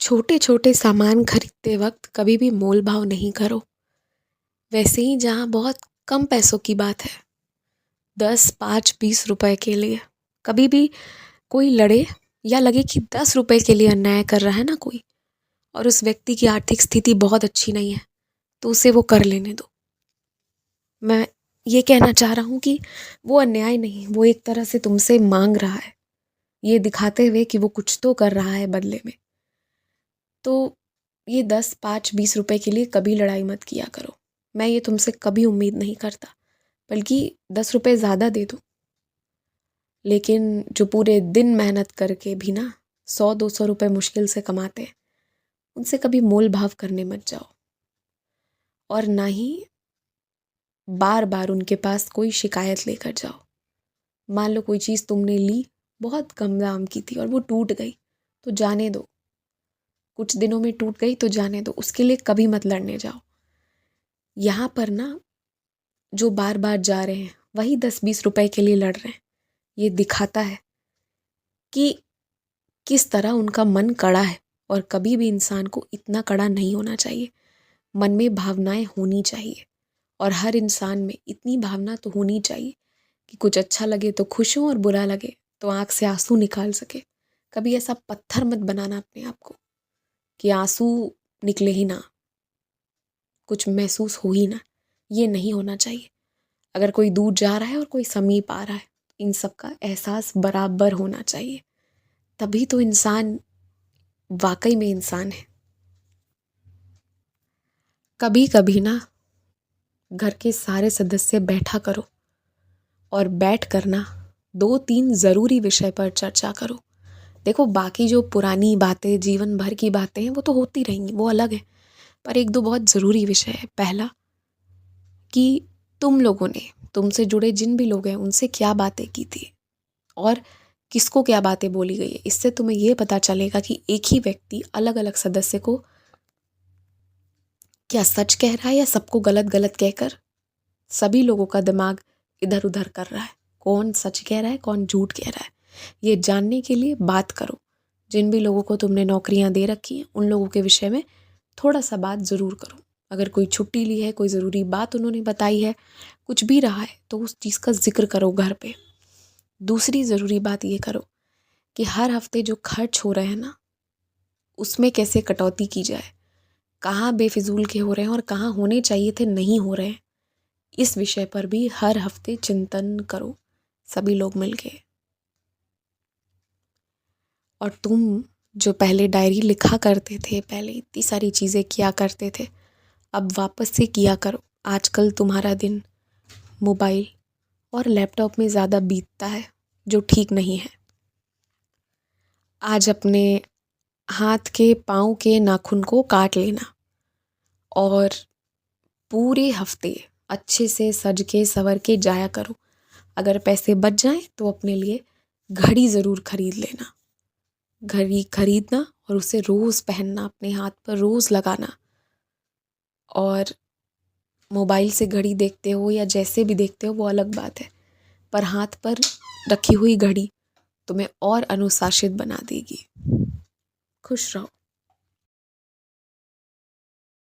छोटे छोटे सामान खरीदते वक्त कभी भी मोल भाव नहीं करो। वैसे ही जहाँ बहुत कम पैसों की बात है, 10, 5, 20 रुपए के लिए कभी भी कोई लड़े या लगे कि 10 रुपए के लिए अन्याय कर रहा है ना कोई, और उस व्यक्ति की आर्थिक स्थिति बहुत अच्छी नहीं है, तो उसे वो कर लेने दो। मैं ये कहना चाह रहा हूँ कि वो अन्याय नहीं, वो एक तरह से तुमसे मांग रहा है, ये दिखाते हुए कि वो कुछ तो कर रहा है बदले में। तो ये 10, 5, 20 रुपए के लिए कभी लड़ाई मत किया करो। मैं ये तुमसे कभी उम्मीद नहीं करता, बल्कि 10 रुपए ज़्यादा दे दो। लेकिन जो पूरे दिन मेहनत करके भी ना 100, 200 रुपए मुश्किल से कमाते हैं, उनसे कभी मोल भाव करने मत जाओ। और ना ही बार बार उनके पास कोई शिकायत लेकर जाओ। मान लो कोई चीज़ तुमने ली, बहुत कम दाम की थी और वो टूट गई, तो जाने दो। कुछ दिनों में टूट गई तो जाने दो, उसके लिए कभी मत लड़ने जाओ। यहाँ पर ना जो बार बार जा रहे हैं वही 10, 20 रुपए के लिए लड़ रहे हैं। ये दिखाता है कि किस तरह उनका मन कड़ा है, और कभी भी इंसान को इतना कड़ा नहीं होना चाहिए। मन में भावनाएं होनी चाहिए, और हर इंसान में इतनी भावना तो होनी चाहिए कि कुछ अच्छा लगे तो खुश हो और बुरा लगे तो आंख से आंसू निकाल सके। कभी ऐसा पत्थर मत बनाना अपने आप को कि आंसू निकले ही ना, कुछ महसूस हो ही ना। ये नहीं होना चाहिए। अगर कोई दूर जा रहा है और कोई समीप आ रहा है, इन सब का एहसास बराबर होना चाहिए। तभी तो इंसान वाकई में इंसान है। कभी कभी ना घर के सारे सदस्य बैठा करो, और बैठ कर ना 2, 3 ज़रूरी विषय पर चर्चा करो। देखो, बाकी जो पुरानी बातें, जीवन भर की बातें हैं, वो तो होती रहेंगी, वो अलग है। पर एक दो बहुत ज़रूरी विषय है। पहला, कि तुम लोगों ने, तुमसे जुड़े जिन भी लोग हैं, उनसे क्या बातें की थी और किसको क्या बातें बोली गई है। इससे तुम्हें ये पता चलेगा कि एक ही व्यक्ति अलग अलग सदस्य को क्या सच कह रहा है या सबको गलत गलत कहकर सभी लोगों का दिमाग इधर उधर कर रहा है। कौन सच कह रहा है, कौन झूठ कह रहा है, ये जानने के लिए बात करो। जिन भी लोगों को तुमने नौकरियां दे रखी हैं, उन लोगों के विषय में थोड़ा सा बात ज़रूर करो। अगर कोई छुट्टी ली है, कोई ज़रूरी बात उन्होंने बताई है, कुछ भी रहा है, तो उस चीज़ का जिक्र करो घर पे। दूसरी ज़रूरी बात ये करो कि हर हफ्ते जो खर्च हो रहे हैं ना, उसमें कैसे कटौती की जाए, कहाँ बेफिजूल के हो रहे हैं और कहाँ होने चाहिए थे नहीं हो रहे हैं। इस विषय पर भी हर हफ्ते चिंतन करो सभी लोग मिलके। और तुम जो पहले डायरी लिखा करते थे, पहले इतनी सारी चीज़ें किया करते थे, अब वापस से किया करो। आजकल तुम्हारा दिन मोबाइल और लैपटॉप में ज़्यादा बीतता है, जो ठीक नहीं है। आज अपने हाथ के, पाँव के नाखून को काट लेना, और पूरे हफ्ते अच्छे से सज के संवर के जाया करो। अगर पैसे बच जाएं तो अपने लिए घड़ी ज़रूर खरीद लेना। घड़ी खरीदना और उसे रोज़ पहनना, अपने हाथ पर रोज़ लगाना। और मोबाइल से घड़ी देखते हो या जैसे भी देखते हो, वो अलग बात है, पर हाथ पर रखी हुई घड़ी तुम्हें और अनुशासित बना देगी। खुश रहो।